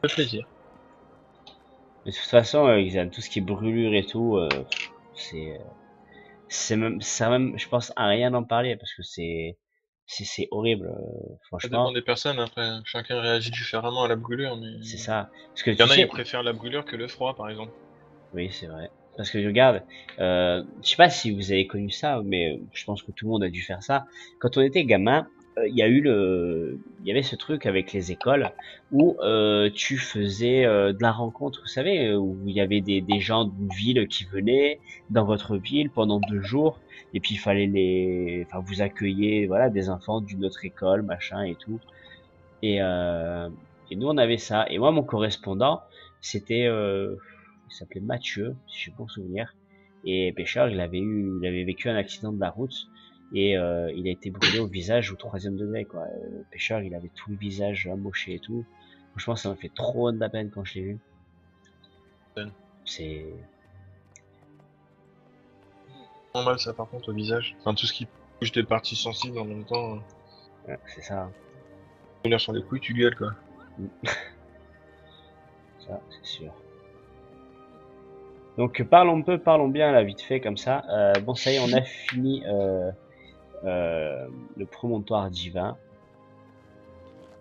Ça fait plaisir. De toute façon, Xan, tout ce qui est brûlure et tout, c'est, ça même, je pense à rien d'en parler parce que c'est horrible, Ça dépend franchement, des personnes, après. Chacun réagit différemment à la brûlure, mais c'est il ça. Parce que y tu en a, ils sais, préfèrent la brûlure que le froid, par exemple. oui, c'est vrai. Parce que regarde, je sais pas si vous avez connu ça, mais je pense que tout le monde a dû faire ça. Quand on était gamin, il y avait ce truc avec les écoles où tu faisais de la rencontre, vous savez, où il y avait des gens d'une ville qui venaient dans votre ville pendant 2 jours, et puis il fallait enfin vous accueillir, voilà, des enfants d'une autre école, machin et tout. Et, euh, et nous, on avait ça. Et moi, mon correspondant, c'était, il s'appelait Mathieu, si j'ai bon souvenir. Et Pêcheur, il avait vécu un accident de la route et il a été brûlé au visage au 3e degré, quoi. Pêcheur, il avait tout le visage amoché et tout. Franchement, ça m'a fait trop de la peine quand je l'ai vu. C'est, Normal, ça, par contre, au visage. Enfin, tout ce qui bouge des parties sensibles en même temps. ouais, c'est ça, Venir sur les couilles, tu gueules, quoi. ça, c'est sûr. Donc parlons bien là, vite fait comme ça. Bon, ça y est, on a fini le promontoire divin.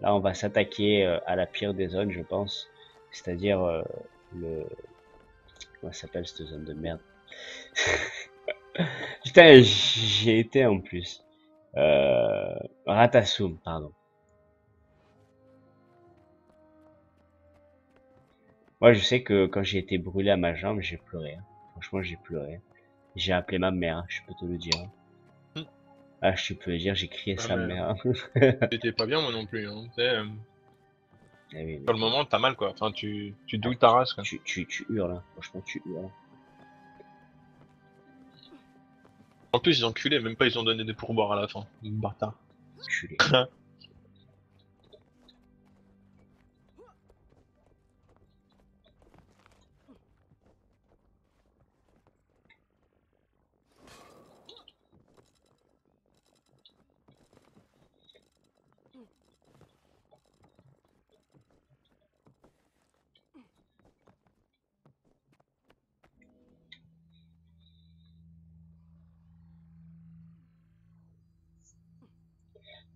Là, on va s'attaquer à la pire des zones, je pense. C'est-à-dire le... Comment ça s'appelle cette zone de merde? Putain, j'y ai été en plus. Ratassoum, pardon. Moi, je sais que quand j'ai été brûlé à ma jambe, j'ai pleuré, hein. Franchement, j'ai pleuré. J'ai appelé ma mère, hein, je peux te le dire, hein. Hum. Ah, je peux le dire, j'ai crié Ouais, sa mais mère. j'étais pas bien, moi non plus, hein. Tu sais, Ah oui, sur mais le moment, t'as mal, quoi. Enfin, tu ah, douilles ta race, quoi. tu hurles, hein. Franchement, tu hurles. En plus, ils ont culé, même pas ils ont donné des pourboires à la fin. Bâtard. Culé.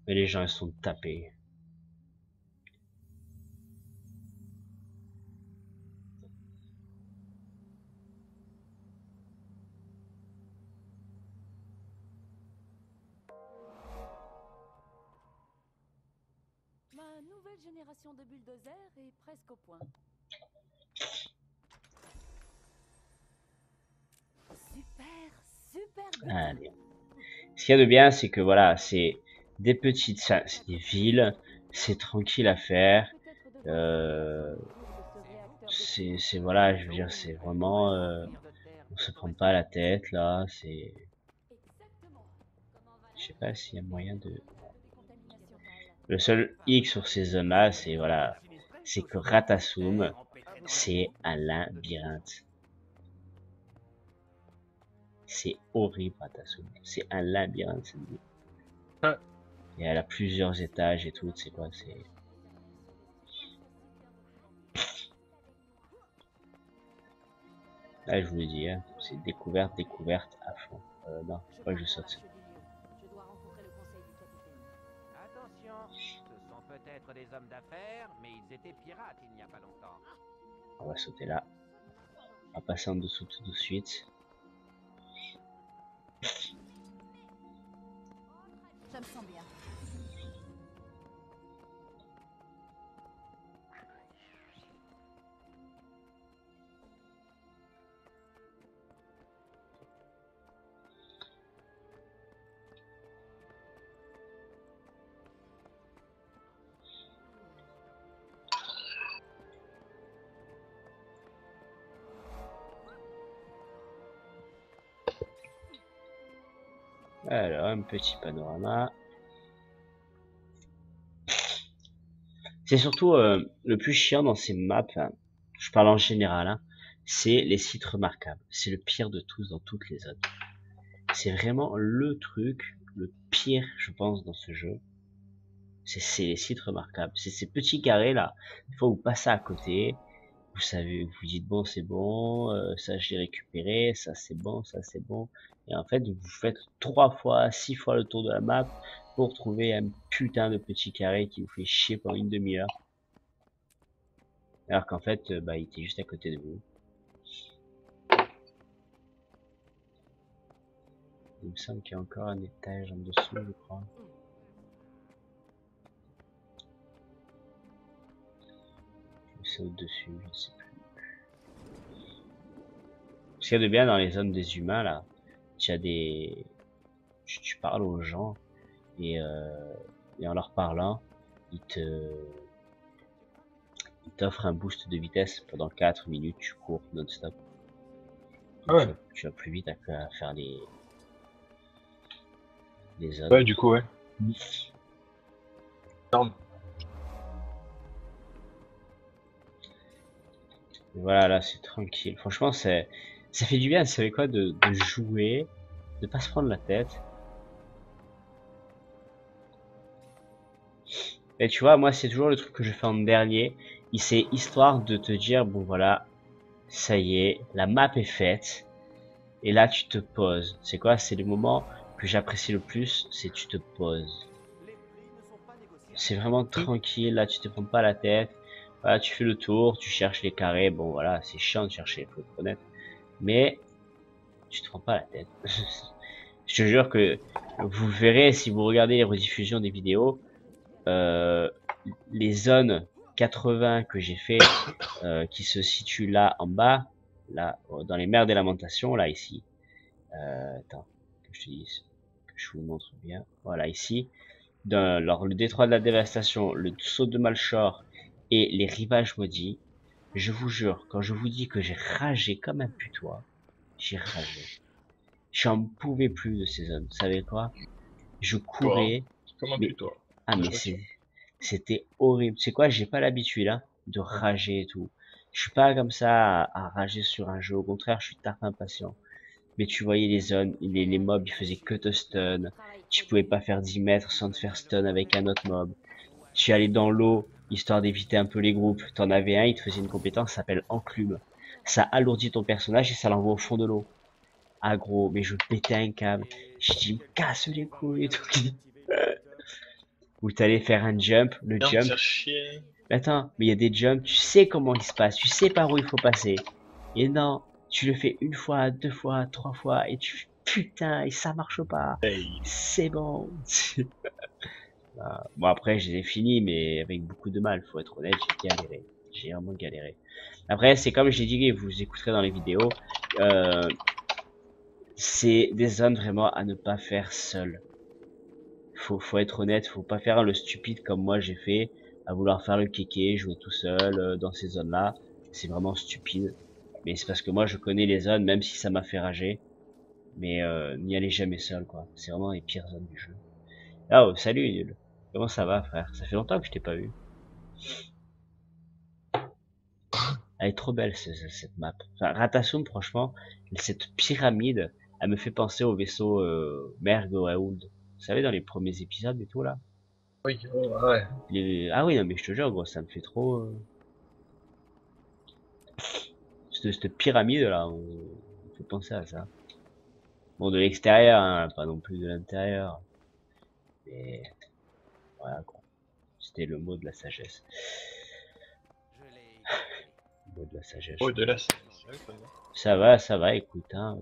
Mais les gens, ils sont tapés. Ma nouvelle génération de bulldozers est presque au point. Super, super butin. Allez. Ce qu'il y a de bien, c'est que voilà, c'est des petites, c'est des villes, c'est tranquille à faire. Peut-être devrais-je remettre Euh, au jour de ce réacteur de c'est fusion. voilà, je veux dire, c'est vraiment, on se prend pas la tête là. C'est, Exactement. Comment va je sais l'être? pas s'il y a moyen de. De décontamination totale. Le seul hic sur ces zones-là, c'est voilà, c'est que Ratassoum, c'est un labyrinthe. C'est horrible Ratassoum. C'est un labyrinthe cette ville. Ouais. Et elle a plusieurs étages et tout. C'est quoi, c'est. Là, je vous l'ai dit, hein, c'est découverte, découverte à fond. Non, faut Je pas que je pars pour saute. achever du lieu. Je dois rencontrer le conseil du capitaine. Attention, ce sont peut-être des hommes d'affaires, mais ils étaient pirates il n'y a pas longtemps. On va sauter là. On va passer en dessous tout de suite. Ça me sent bien. Alors, un petit panorama. C'est surtout le plus chiant dans ces maps, hein, je parle en général, hein, c'est les sites remarquables. C'est le pire de tous dans toutes les zones. C'est vraiment le truc, le pire, je pense, dans ce jeu. C'est les sites remarquables. C'est ces petits carrés là. Une fois vous passez à côté, vous savez, vous dites bon c'est bon, ça je l'ai récupéré, ça c'est bon, ça c'est bon. Et en fait vous faites 3 fois, 6 fois le tour de la map pour trouver un putain de petit carré qui vous fait chier pendant une demi-heure. Alors qu'en fait, bah, il était juste à côté de vous. Il me semble qu'il y a encore un étage en dessous, je crois. C'est au-dessus, je ne sais plus. Ce qu'il y a de bien dans les zones des humains, là, tu as des... Tu parles aux gens, et en leur parlant, ils t'offrent un boost de vitesse pendant 4 minutes, tu cours non-stop. Ah ouais. Tu vas plus vite à faire les zones. Ouais, du coup, ouais. Non. Voilà, là c'est tranquille. Franchement, ça fait du bien, vous savez quoi, de jouer, de pas se prendre la tête. Et tu vois, moi c'est toujours le truc que je fais en dernier. C'est histoire de te dire, bon voilà, ça y est, la map est faite. Et là tu te poses. C'est quoi? C'est le moment que j'apprécie le plus, c'est tu te poses. C'est vraiment tranquille, là tu te prends pas la tête. Voilà, tu fais le tour, tu cherches les carrés. Bon voilà, c'est chiant de chercher, faut être honnête. Mais tu te prends pas la tête. Je te jure que vous verrez si vous regardez les rediffusions des vidéos, les zones 80 que j'ai fait, qui se situent là en bas, là dans les mers des lamentations, là ici. Attends, que je te dise, que je vous montre bien. Voilà ici, alors le détroit de la dévastation, le saut de Malchor et les rivages maudits. Je vous jure, quand je vous dis que j'ai ragé comme un putois, j'ai ragé. J'en pouvais plus de ces zones. Vous savez quoi? Je Toi, courais, comme un mais putois. ah mais Je retiens. c'était horrible. C'est quoi? J'ai pas l'habitude hein, de rager et tout. Je suis pas comme ça à rager sur un jeu. Au contraire, je suis tarte impatient. Mais tu voyais les zones, les mobs, ils faisaient que te stun. Tu pouvais pas faire 10 mètres sans te faire stun avec un autre mob. Tu allais dans l'eau, histoire d'éviter un peu les groupes. T'en avais un, il te faisait une compétence, ça s'appelle enclume. Ça alourdit ton personnage et ça l'envoie au fond de l'eau. Ah gros, mais je pétais un câble. Je dis, me casse les couilles et tout. Ou t'allais faire un jump, le Viens me jump. faire chier. Attends, mais il y a des jumps, tu sais comment il se passe, tu sais par où il faut passer. Et non, tu le fais une fois, 2 fois, 3 fois, et tu fais putain, et ça marche pas. Hey. C'est bon. Bon après, je les ai finis, mais avec beaucoup de mal, faut être honnête, j'ai galéré. J'ai vraiment galéré. Après, c'est comme j'ai dit, vous écouterez dans les vidéos, c'est des zones vraiment à ne pas faire seul. Faut être honnête, faut pas faire le stupide comme moi j'ai fait, à vouloir faire le kéké, jouer tout seul dans ces zones-là. C'est vraiment stupide. Mais c'est parce que moi je connais les zones, même si ça m'a fait rager. Mais n'y allez jamais seul, quoi. C'est vraiment les pires zones du jeu. Ah oh, salut Nul. Comment ça va, frère? Ça fait longtemps que je t'ai pas vu. Elle est trop belle cette map. Enfin, Ratasum, franchement, cette pyramide, elle me fait penser au vaisseau Mergoaould. Vous savez, dans les premiers épisodes et tout là. Oui, oh, ouais. Ah oui, non, mais je te jure, gros, ça me fait trop. Cette pyramide là, on fait penser à ça. Bon, de l'extérieur, hein, pas non plus de l'intérieur. Mais voilà quoi. C'était le mot de la sagesse. Le mot de la sagesse. Oh, de là, c'est vrai, Ça va, écoute, hein.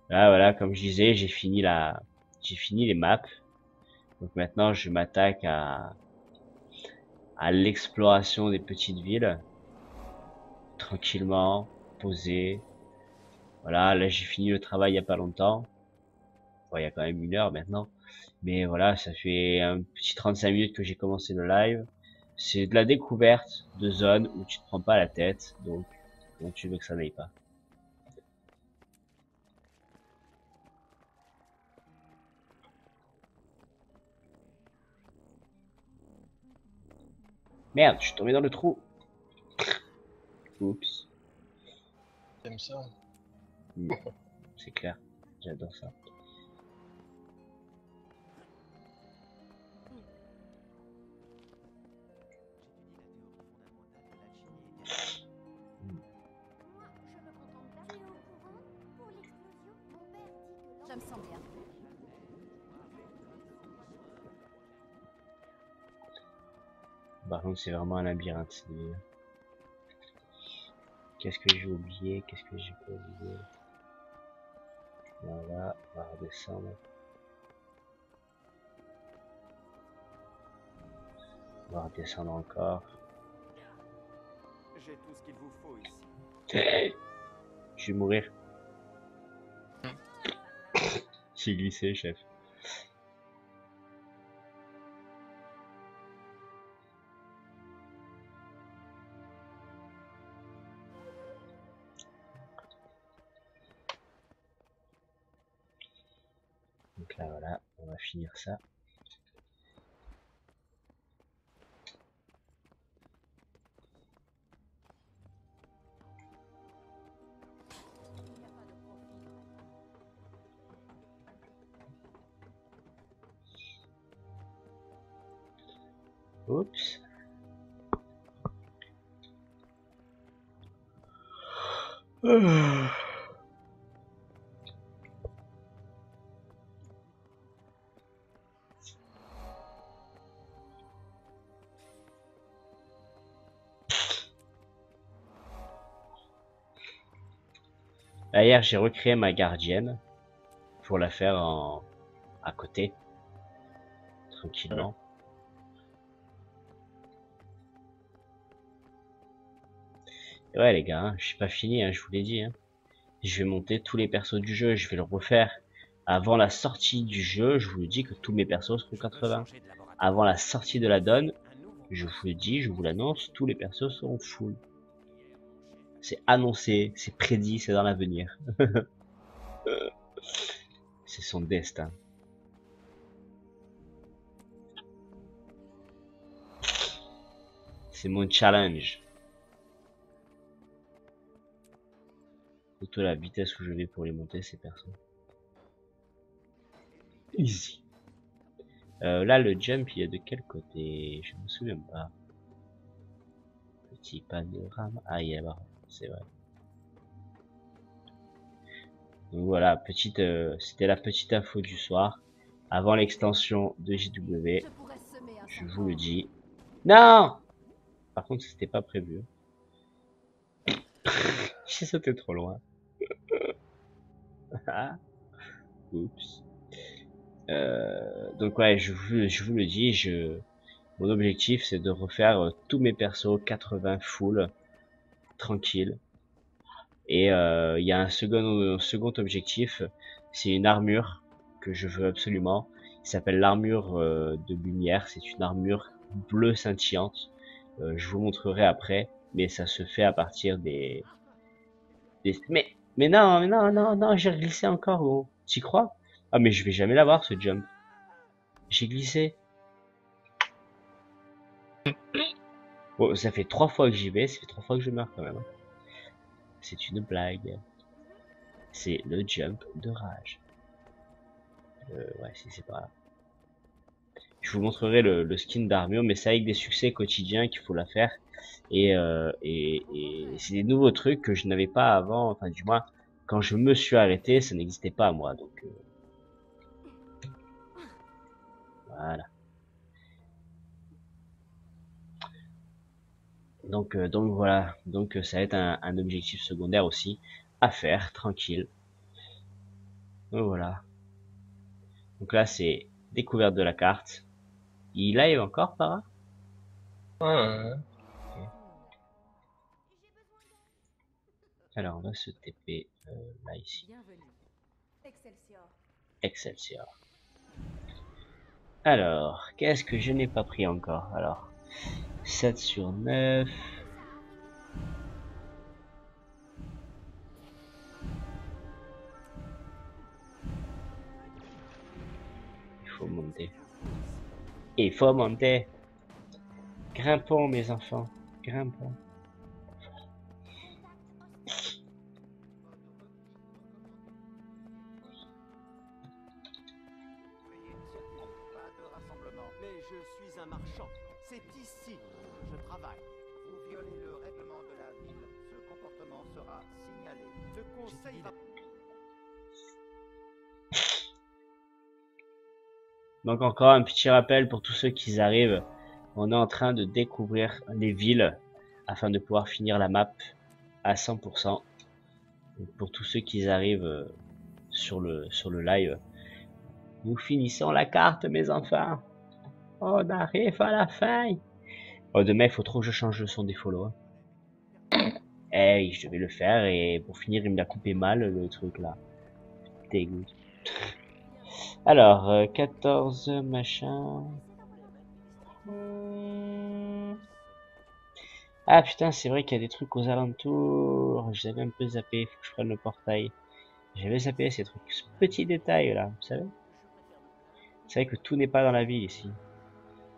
Là, voilà, comme je disais, j'ai fini les maps. Donc maintenant, je m'attaque à l'exploration des petites villes. Tranquillement, posé. Voilà, là, j'ai fini le travail il y a pas longtemps. Bon, il y a quand même 1 heure maintenant. Mais voilà, ça fait un petit 35 minutes que j'ai commencé le live. C'est de la découverte de zones où tu te prends pas la tête. Donc, comment tu veux que ça n'aille pas? Merde, je suis tombé dans le trou. Oups. T'aimes ça? C'est clair. J'adore ça. Je me sens bien. Par contre, c'est vraiment un labyrinthe. Qu'est-ce que j'ai oublié? Qu'est-ce que j'ai pas oublié? Voilà, on va redescendre. On va redescendre encore. J'ai tout ce qu'il vous faut ici. Je vais mourir. J'ai glissé, chef. Donc là, voilà, on va finir ça. Oups. Hier, j'ai recréé ma gardienne pour la faire à côté, tranquillement. Et ouais les gars, hein, je suis pas fini, hein, je vous l'ai dit. Hein. Je vais monter tous les persos du jeu, je vais le refaire. Avant la sortie du jeu, je vous le dis que tous mes persos seront 80. Avant la sortie de la donne, je vous le dis, je vous l'annonce, tous les persos seront full. C'est annoncé, c'est prédit, c'est dans l'avenir. C'est son destin. C'est mon challenge. Plutôt la vitesse où je vais pour les monter, ces persos. Easy. Là, le jump, il est de quel côté? Je me souviens pas. Petit panorama. Ah, il est là-bas. C'est vrai. Donc voilà, petite, c'était la petite info du soir. Avant l'extension de JW. Je vous le dis. Non! Par contre, c'était pas prévu. J'ai sauté trop loin. Oups. Donc ouais, je vous le dis, mon objectif c'est de refaire tous mes persos 80 full, tranquille. Et il y a un second objectif, c'est une armure que je veux absolument. Il s'appelle l'armure de lumière, c'est une armure bleue scintillante. Je vous montrerai après, mais ça se fait à partir des... Mais non, j'ai glissé encore, gros. T'y crois? Ah mais je vais jamais l'avoir ce jump. J'ai glissé. Bon, ça fait 3 fois que j'y vais, ça fait 3 fois que je meurs quand même. C'est une blague. C'est le jump de rage. Ouais, si c'est pas grave. Je vous montrerai le skin d'armure, mais c'est avec des succès quotidiens qu'il faut la faire. Et c'est des nouveaux trucs que je n'avais pas avant, enfin du moins, quand je me suis arrêté, ça n'existait pas à moi, donc... Voilà. Donc voilà, donc ça va être un objectif secondaire aussi à faire, tranquille. Donc voilà. Donc là c'est découverte de la carte. Il live encore par Ouais. okay. Alors on va se TP là ici. Excelsior. Excelsior. Alors, qu'est-ce que je n'ai pas pris encore? Alors, 7 sur 9. Il faut monter. Il faut monter. Grimpons, mes enfants. Grimpons. Mais je suis un marchand. C'est ici que je travaille. Vous violez le règlement de la ville. Ce comportement sera signalé. Le conseil va... Donc encore un petit rappel pour tous ceux qui arrivent. On est en train de découvrir les villes afin de pouvoir finir la map à 100%. Donc pour tous ceux qui arrivent sur le live, nous finissons la carte, mes enfants. On arrive à la fin. Oh, demain, il faut trop que je change le son des follow. Eh oui, je devais le faire et pour finir, il me l'a coupé mal le truc là. Dégoût. Alors, 14 machin. Ah putain, c'est vrai qu'il y a des trucs aux alentours. J'avais un peu zappé, faut que je prenne le portail. J'avais zappé ces trucs, ce petit détail là, vous savez. C'est vrai que tout n'est pas dans la ville ici.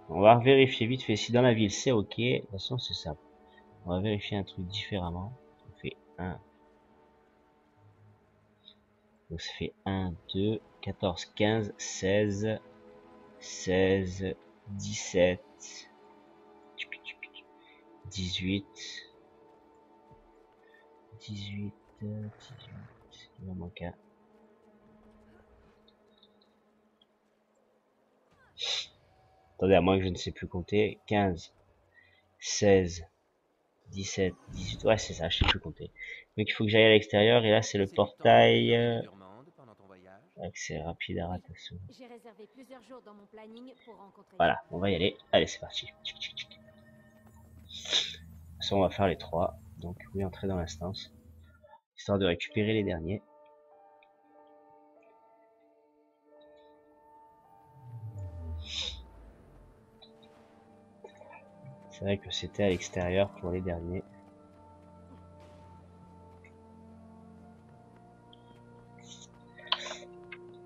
On va vérifier vite fait si dans la ville c'est ok. De toute façon, c'est ça. On va vérifier un truc différemment. On fait 1. Donc ça fait 1, 2, 14, 15, 16, 16, 17, 18, 18, 18, il m'en manque un. Attendez, à moins que je ne sais plus compter. 15, 16, 17, 18, ouais c'est ça, je sais plus compter. Donc il faut que j'aille à l'extérieur et là c'est le portail. Accès rapide à Ratasso. J'ai réservé plusieurs jours dans mon planning pour rencontrer. Voilà, on va y aller. Allez, c'est parti. Ça, on va faire les 3. Donc, oui, entrer dans l'instance. Histoire de récupérer les derniers. C'est vrai que c'était à l'extérieur pour les derniers.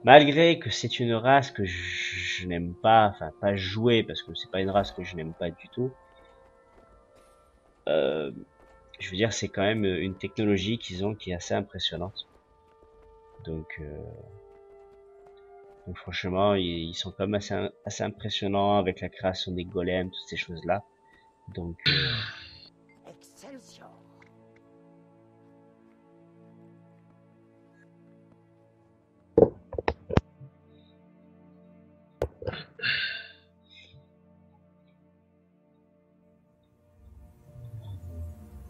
Malgré que c'est une race que je n'aime pas, enfin pas jouer parce que c'est pas une race que je n'aime pas du tout. Je veux dire, c'est quand même une technologie qu'ils ont qui est assez impressionnante. Donc franchement, ils sont quand même assez impressionnants avec la création des golems, toutes ces choses-là. Donc Excelsior.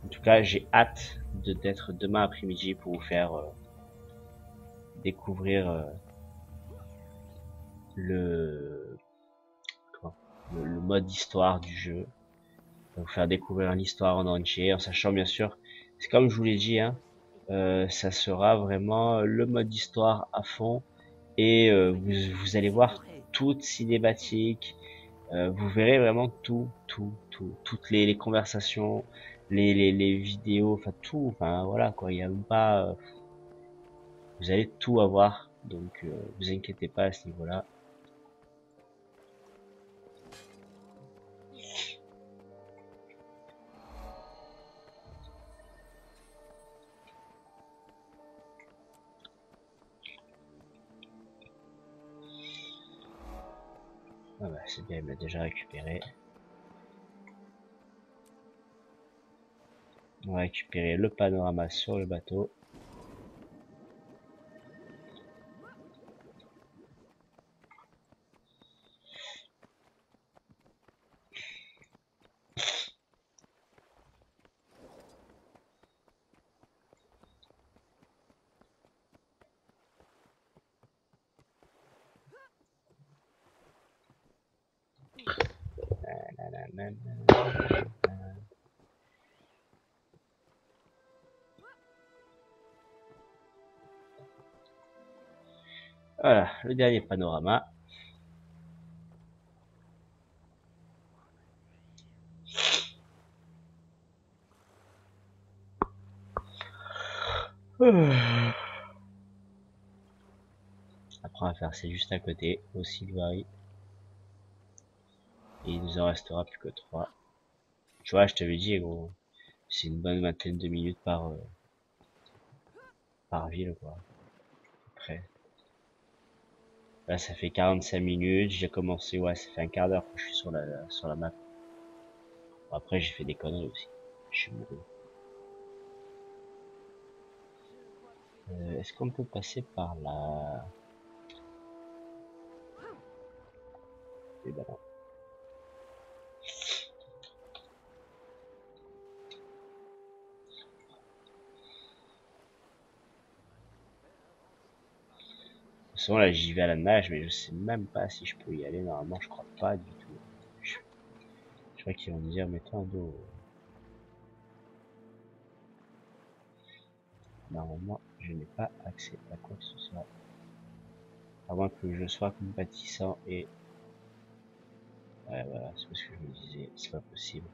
en tout cas, j'ai hâte d'être demain après-midi pour vous faire découvrir le mode histoire du jeu. Vous faire découvrir l'histoire en entier, en sachant bien sûr, c'est comme je vous l'ai dit, hein, ça sera vraiment le mode histoire à fond et vous allez voir toute cinématique, vous verrez vraiment toutes les conversations, les vidéos, enfin tout, enfin voilà quoi, il y a même pas, vous allez tout avoir, donc vous inquiétez pas à ce niveau-là. Ah bah c'est bien, il m'a déjà récupéré. On va récupérer le panorama sur le bateau. Voilà, le dernier panorama. Après, on va faire c'est juste à côté, au Sylvari. Et il nous en restera plus que 3. Tu vois, je t'avais dit, gros, c'est une bonne vingtaine de minutes par ville, quoi. Après. Là, ça fait 45 minutes, j'ai commencé, ouais, ça fait un quart d'heure que je suis sur la map. Bon, après, j'ai fait des conneries aussi. Je suis mouru. Est-ce qu'on peut passer par là? Eh ben non. De toute façon, là, j'y vais à la nage, mais je sais même pas si je peux y aller. Normalement, je crois pas du tout. Je crois qu'ils vont me dire, mets-toi en dos. Normalement, je n'ai pas accès à quoi que ce soit. À moins que je sois compatissant et... Ouais, voilà, c'est ce que je me disais, c'est pas possible.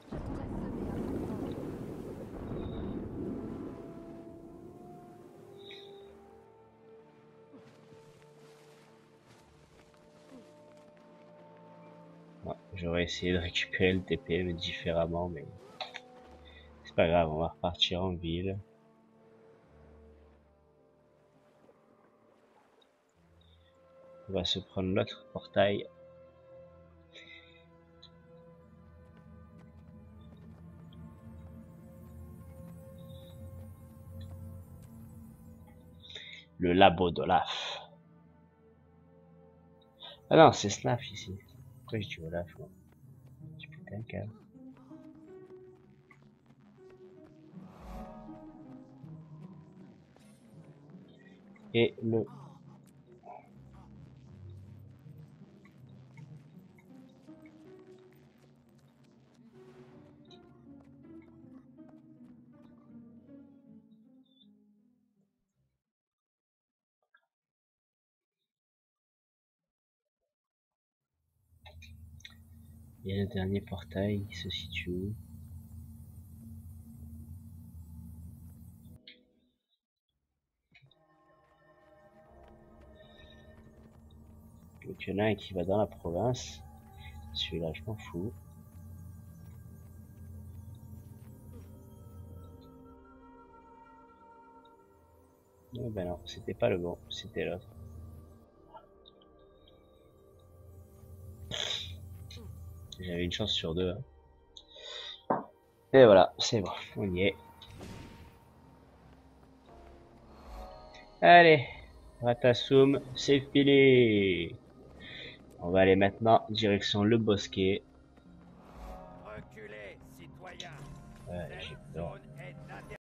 Je pourrais semer un peu de Ouais, j'aurais essayé de récupérer le TP, mais différemment, mais... C'est pas grave, on va repartir en ville. On va se prendre l'autre portail. Le labo d'Olaf. Ah non, c'est Snaf ici. Pourquoi je dis Olaf, moi? Tu putain de câble. Et le... Et le dernier portail, il se situe où? Donc il y en a un qui va dans la province. Celui-là, je m'en fous. Non, ben non, c'était pas le bon, c'était l'autre. J'avais une chance sur deux. Hein. Et voilà, c'est bon, on y est. Allez, Ratassoum, c'est filé. On va aller maintenant direction le bosquet.